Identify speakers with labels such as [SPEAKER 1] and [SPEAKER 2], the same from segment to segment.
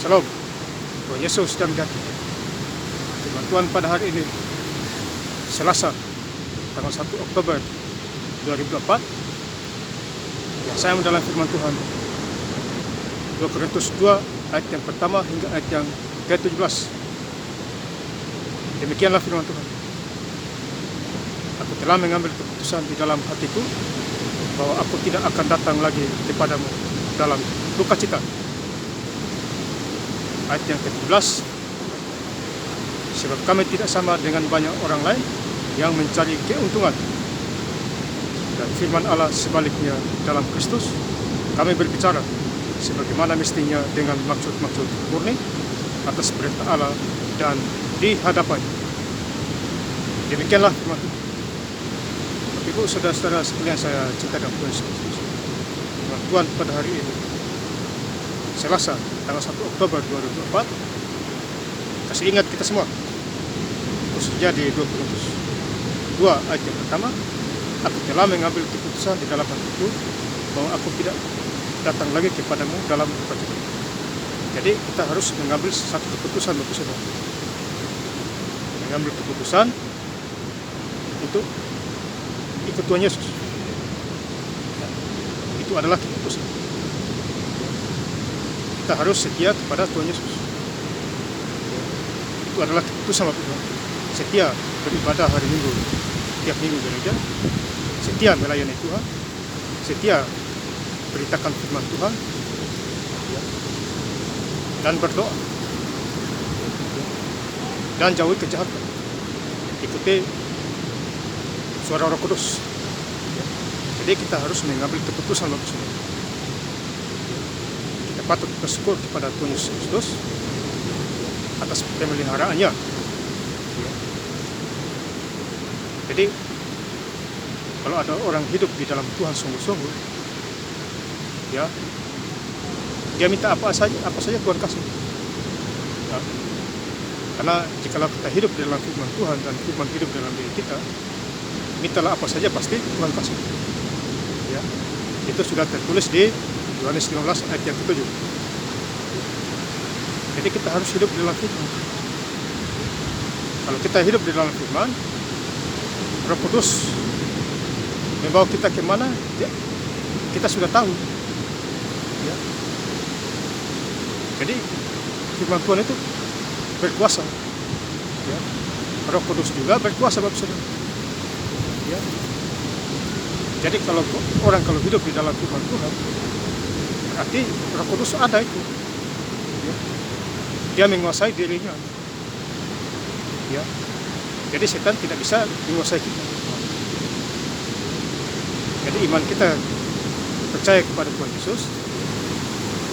[SPEAKER 1] Shalom, Tuhan Yesus dan Gati. Firman Tuhan pada hari ini, Selasa, tanggal 1 Oktober 2024. Yang saya mendalam firman Tuhan, 2 Korintus 2 ayat yang pertama hingga ayat yang ke-17. Demikianlah firman Tuhan. Aku telah mengambil keputusan di dalam hatiku bahwa aku tidak akan datang lagi kepadamu dalam duka cita. Ayat yang ke-17, sebab kami tidak sama dengan banyak orang lain yang mencari keuntungan. Dan firman Allah sebaliknya, dalam Kristus kami berbicara sebagaimana mestinya dengan maksud-maksud murni atas perintah Allah dan di hadapannya. Demikianlah firman Tuhan. Bapak Ibu, saudara-saudara sekalian saya cinta dan Tuhan Yesus Kristus. Firman Tuhan pada hari ini, Selasa, tanggal 1 Oktober 2024, kasih ingat kita semua, khususnya di 2 Korintus 2 ayat yang pertama, aku telah mengambil keputusan di dalam hatiku bahwa aku tidak datang lagi kepadamu dalam duka cita. Jadi kita harus mengambil satu keputusan, Bapak Saudara. Mengambil keputusan untuk ikut Tuhan Yesus. Itu adalah keputusan. Kita harus setia kepada Tuhan Yesus. Itu adalah keputusan Bapak Tuhan. Setia beribadah hari Minggu, tiap minggu gereja. Setia melayani Tuhan. Setia beritakan firman Tuhan. Dan berdoa. Dan jauhi kejahatan. Ikuti suara Roh Kudus. Jadi kita harus mengambil keputusan Bapak Saudara. Patut bersyukur kepada Tuhan Yesus Kristus atas pemeliharaannya. Jadi kalau ada orang hidup di dalam Tuhan sungguh-sungguh, ya, dia minta apa saja Tuhan kasih. Ya. Karena jikalau kita hidup di dalam firman Tuhan dan firman hidup dalam diri kita, mintalah apa saja pasti Tuhan kasih. Ya. Itu sudah tertulis di Yohanes 15 ayat yang ke-7. Jadi kita harus hidup di dalam firman. Kalau kita hidup di dalam firman, Roh Kudus membawa kita kemana, ya, kita sudah tahu. Ya. Jadi firman Tuhan itu berkuasa. Ya. Roh Kudus juga berkuasa, Bapak Saudara. Ya. Jadi kalau orang hidup di dalam firman Tuhan, berarti Roh Kudus ada itu. Ya. Dia menguasai dirinya. Ya. Jadi setan tidak bisa menguasai kita. Jadi iman kita percaya kepada Tuhan Yesus.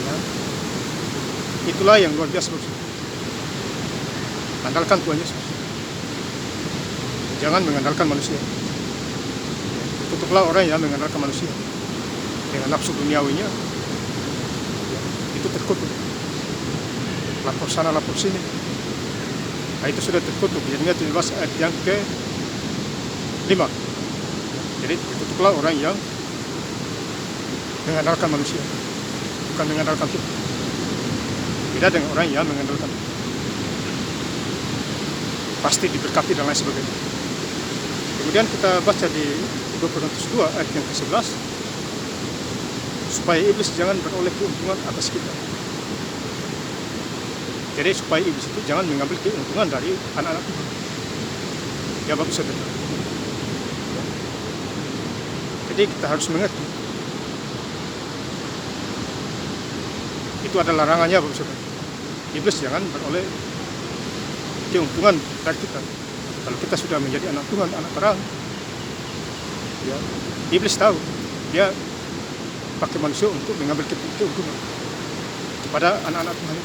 [SPEAKER 1] Ya. Itulah yang luar biasa. Andalkan Tuhan Yesus. Jangan mengandalkan manusia. Tutuplah orang yang mengandalkan manusia dengan nafsu duniawinya. Itu terkutuk. Lapor sana, lapor sini. Nah, itu sudah terkutuk. Yeremia 17 ayat yang ke-5. Jadi terkutuklah orang yang mengandalkan manusia, bukan mengandalkan Tuhan. Beda dengan orang yang mengandalkan Tuhan. Pasti diberkati dan lain sebagainya. Kemudian kita baca di 2 Korintus 2 ayat yang ke-11, supaya iblis jangan beroleh keuntungan atas kita. Jadi supaya iblis itu jangan mengambil keuntungan dari anak-anak Tuhan. Ya Bapak Saudara. Jadi kita harus mengerti. Itu adalah larangannya Bapak Saudara. Iblis jangan beroleh keuntungan dari kita. Kalau kita sudah menjadi anak Tuhan, anak terang, ya, iblis tahu. Dia pakai manusia untuk mengambil keuntungan kepada anak-anak Tuhan.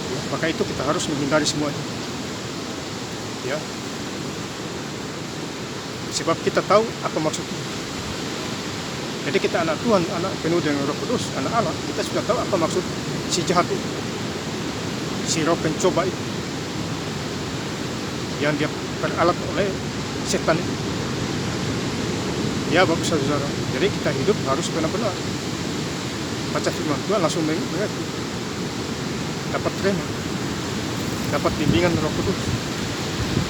[SPEAKER 1] Ya, maka itu kita harus menghindari semuanya. Ya. Sebab kita tahu apa maksudnya. Jadi kita anak Tuhan, anak penuh dengan Roh Kudus, anak Allah, kita sudah tahu apa maksud si jahat itu. Si roh pencoba itu. Yang dia peralat oleh setan itu. Ya Bapak Saudara, jadi kita hidup harus benar-benar baca firman Tuhan langsung mengerti. dapat terima, dapat bimbingan Roh Kudus,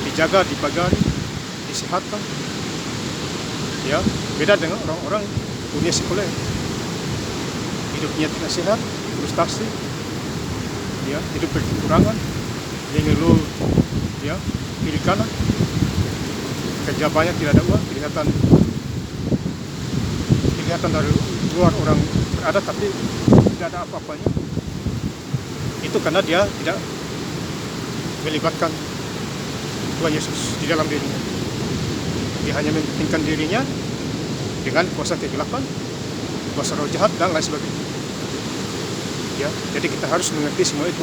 [SPEAKER 1] dijaga, dibagari, disehatkan. Ya, beda dengan orang-orang dunia sekuler. Hidupnya tidak sehat, frustasi, ya, hidup berkekurangan, dia ngeluh, ya, kiri kanan, kerja banyak, tidak ada uang, kelihatan dari luar orang berada tapi tidak ada apa-apanya. Itu karena dia tidak melibatkan Tuhan Yesus di dalam dirinya. Dia hanya mementingkan dirinya dengan kuasa kegelapan, kuasa roh jahat, dan lain sebagainya. Ya, jadi kita harus mengerti semua itu.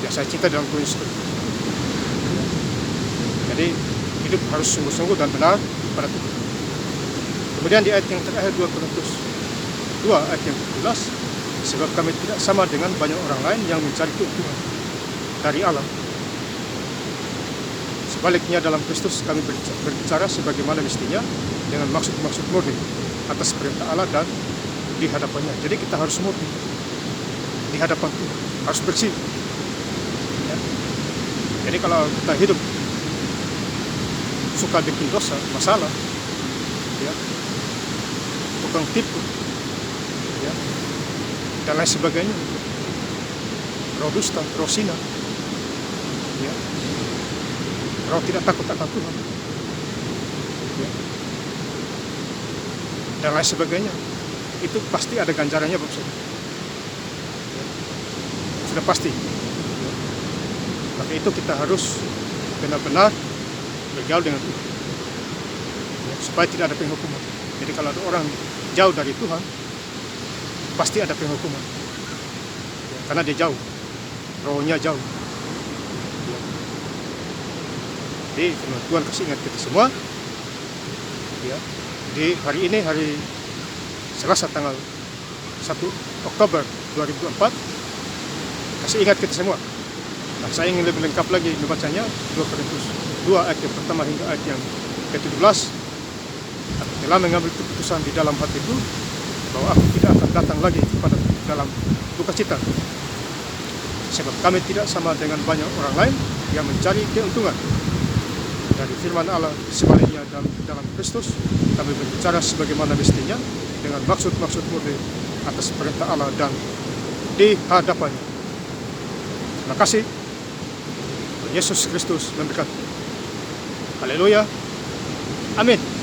[SPEAKER 1] Ya, saya cinta dalam Tuhan Yesus. Jadi hidup harus sungguh-sungguh dan benar pada Tuhan. Kemudian di ayat yang terakhir 2 Korintus 2 ayat yang 17, sebab kami tidak sama dengan banyak orang lain yang mencari keuntungan dari Allah. Sebaliknya dalam Kristus kami berbicara sebagaimana mestinya dengan maksud-maksud murni atas perintah Allah dan di hadapannya. Jadi kita harus murni di hadapan Tuhan, harus bersih. Ya. Jadi kalau kita hidup suka bikin dosa, masalah, ya, tukang tipu, ya, dan lain sebagainya, roh dusta, roh zina, ya, roh tidak takut akan Tuhan, ya, dan lain sebagainya, itu pasti ada ganjarannya, Bapak Saudara. Ya, sudah pasti. Ya. Maka itu kita harus benar-benar bergaul dengan Tuhan, ya, supaya tidak ada penghukuman. Jadi kalau ada orang jauh dari Tuhan, pasti ada penghukuman, ya, karena dia jauh, rohnya jauh. Ya. Jadi Tuhan kasih ingat kita semua, ya, di hari ini, hari Selasa tanggal 1 Oktober 2024, kasih ingat kita semua. Dan saya ingin lebih lengkap lagi membacanya 2 Korintus 2 ayat yang pertama hingga ayat yang ke-17. Aku telah mengambil keputusan di dalam hatiku bahwa aku tidak akan datang lagi kepada dalam duka cita, sebab kami tidak sama dengan banyak orang lain yang mencari keuntungan dari firman Allah. Sebaliknya dalam Kristus kami berbicara sebagaimana mestinya dengan maksud-maksud murni atas perintah Allah dan di hadapannya. Terima kasih. Yesus Kristus memberkati. Haleluya. Amin.